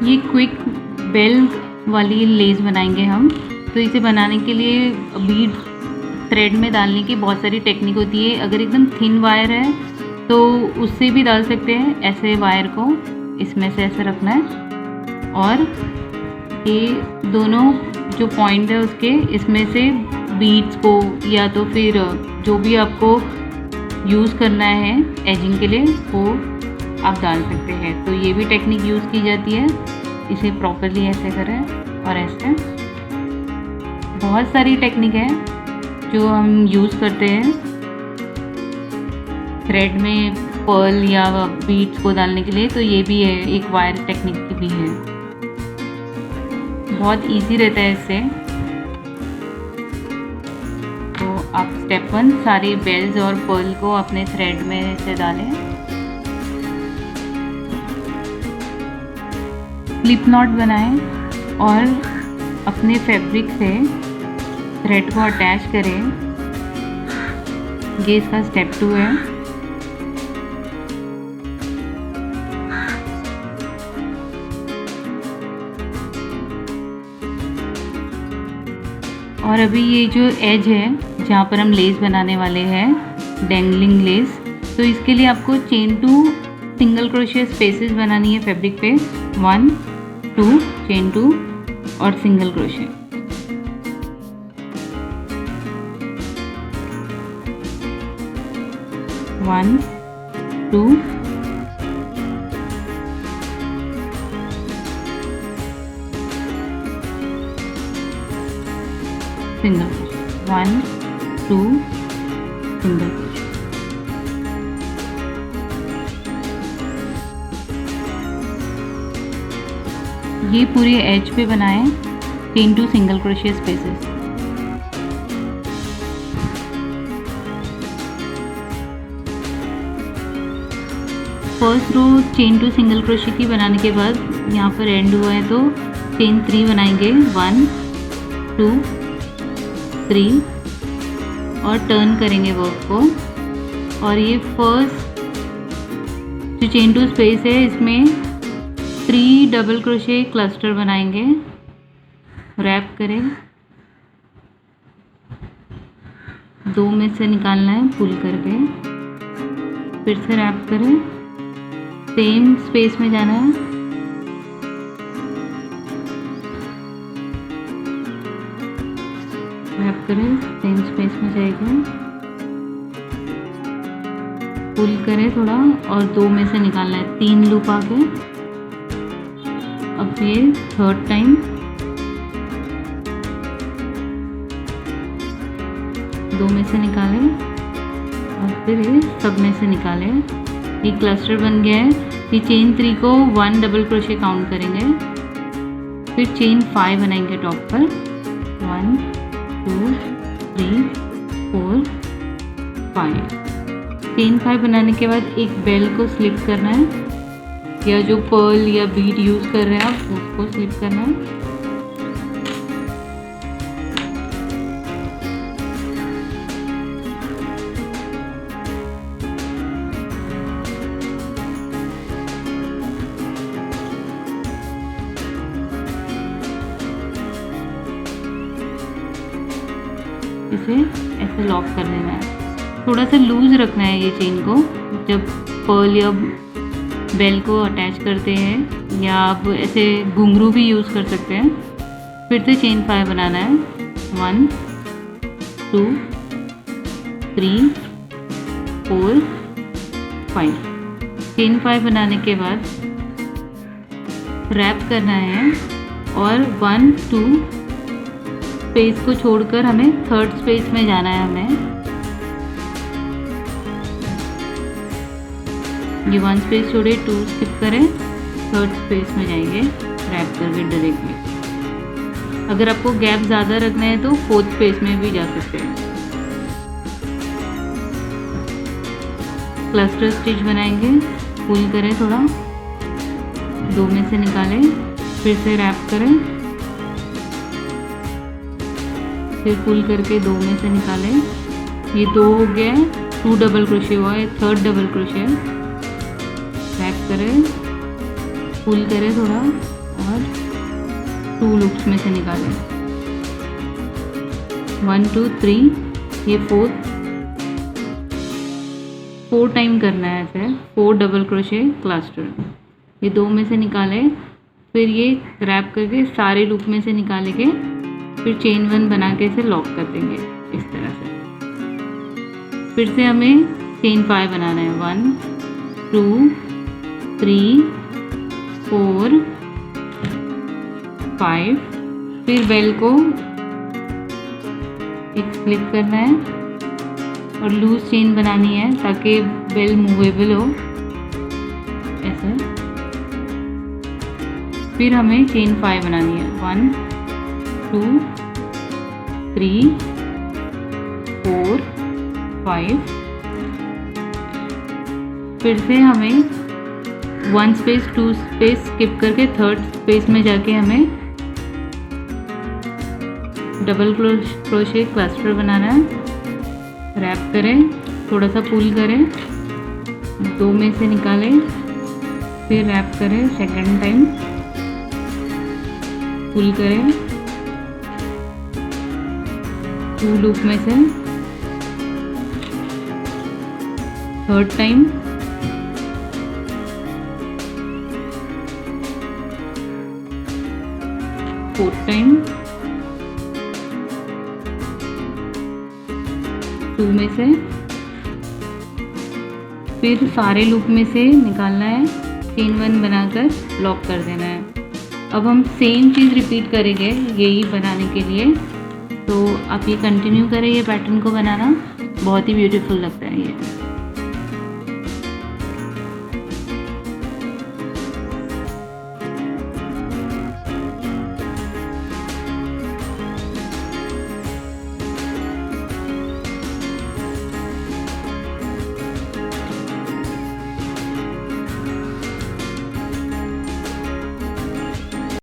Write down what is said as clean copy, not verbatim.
ये quick bell वाली less बनाएंगे हम। तो इसे बनाने के लिए बीड थ्रेड में डालने की बहुत सारी टेक्निक होती है। अगर एकदम थिन वायर है तो उससे भी डाल सकते हैं। ऐसे वायर को इसमें से ऐसे रखना है और ये दोनों जो पॉइंट है उसके इसमें से बीड्स को या तो फिर जो भी आपको यूज़ करना है एजिंग के लिए वो आप डाल सकते हैं। तो ये भी टेक्निक यूज़ की जाती है। इसे प्रॉपरली ऐसे करें और ऐसे। बहुत सारी टेक्निक है जो हम यूज़ करते हैं थ्रेड में पर्ल या बीड्स को डालने के लिए। तो ये भी है, एक वायर टेक्निक की भी है। बहुत इजी रहता है इससे। तो आप स्टेप 1 सारे बेल्स और पर्ल को अपने थ्रेड में ऐसे डालें। स्लिप नॉट बनाएं और अपने फैब्रिक से थ्रेड को अटैच करें। ये इसका स्टेप 2 है। और अभी ये जो एज है जहाँ पर हम लेस बनाने वाले हैं डेंगलिंग लेस, तो इसके लिए आपको चेन 2 सिंगल क्रोशिया स्पेसेस बनानी है फैब्रिक पे। 1 2 चेन 2 और सिंगल क्रोशिया। वन टू सिंगल क्रोशिया। 1 2 सिंगल क्रोशिया। ये पूरे एज पे बनाएं चेन 2 सिंगल क्रोशिया spaces. First row chain 2 single क्रोशिया की बनाने के बाद यहाँ पर एंड हुआ है तो चेन 3 बनाएंगे। 1 2 3 और टर्न करेंगे वर्क को। और ये फर्स्ट जो चेन 2 स्पेस है इसमें 3 डबल क्रोशिया क्लस्टर बनाएंगे। रैप करें, 2 में से निकालना है पुल करके, फिर से रैप करें, सेम स्पेस में जाना है, रैप करें, सेम स्पेस में जाएगा, पुल करें थोड़ा और 2 में से निकालना है। 3 लूप आगे। अब ये थर्ड टाइम 2 में से निकालें और फिर ये सब में से निकालें। ये क्लस्टर बन गया है। ये चेन 3 को 1 डबल क्रोशिया काउंट करेंगे, फिर चेन 5 बनाएंगे टॉप पर। 1 2 3 4 5। चेन 5 बनाने के बाद एक बेल को स्लिप करना है, या जो पर्ल या बीड यूज़ कर रहे हैं आप उसको स्लिप करना है। इसे ऐसे लॉक कर देना है। थोड़ा सा लूज रखना है ये चेन को जब पर्ल या बेल को अटैच करते हैं, या आप ऐसे घुंघरू भी यूज़ कर सकते हैं। फिर से चेन 5 बनाना है। 1 2 3 4 5। चेन 5 बनाने के बाद रैप करना है और 1 2 स्पेस को छोड़कर हमें थर्ड स्पेस में जाना है। हमें ये 1 स्पेस छोड़े, 2 स्किप करें, थर्ड स्पेस में जाएंगे रैप करके डायरेक्टली। अगर आपको गैप ज़्यादा रखना है तो 4th स्पेस में भी जा सकते हैं। क्लस्टर स्टिच बनाएंगे। पुल करें थोड़ा, 2 में से निकालें, फिर से रैप करें, फिर पुल करके 2 में से निकालें। ये 2 हो गया, 2 डबल क्रोशिया हुआ है, थर्ड डबल क्रोशिया। रैप करें, पुल करें थोड़ा, और 2 लूप्स में से निकालें, 1 2 3, ये 4 टाइम करना है ऐसे, 4 डबल क्रोशे क्लस्टर, ये 2 में से निकाले, फिर ये रैप करके सारे लूप में से निकालेंगे, फिर चेन 1 बना के इसे लॉक कर देंगे इस तरह से। फिर से हमें चेन 5 बनाना है, 1 2 3 4 5, फिर बेल को एक स्लिप करना है और लूज चेन बनानी है ताकि बेल मूवेबल हो ऐसे। फिर हमें चेन 5 बनानी है, 1 2 3 4 5, फिर से हमें 1 स्पेस 2 स्पेस स्किप करके 3rd स्पेस में जाके हमें डबल क्रोशे क्लस्टर बनाना है। रैप करें, थोड़ा सा पुल करें, 2 में से निकालें, फिर रैप करें, सेकंड टाइम पुल करें, 2 लूप में से, 3rd टाइम, फोर्थ टाइम, 2 में से, फिर सारे लूप में से निकालना है, चेन 1 बनाकर लॉक कर देना है। अब हम सेम चीज़ रिपीट करेंगे यही बनाने के लिए, तो आप ये कंटिन्यू करें ये पैटर्न को बनाना, बहुत ही ब्यूटीफुल लगता है ये।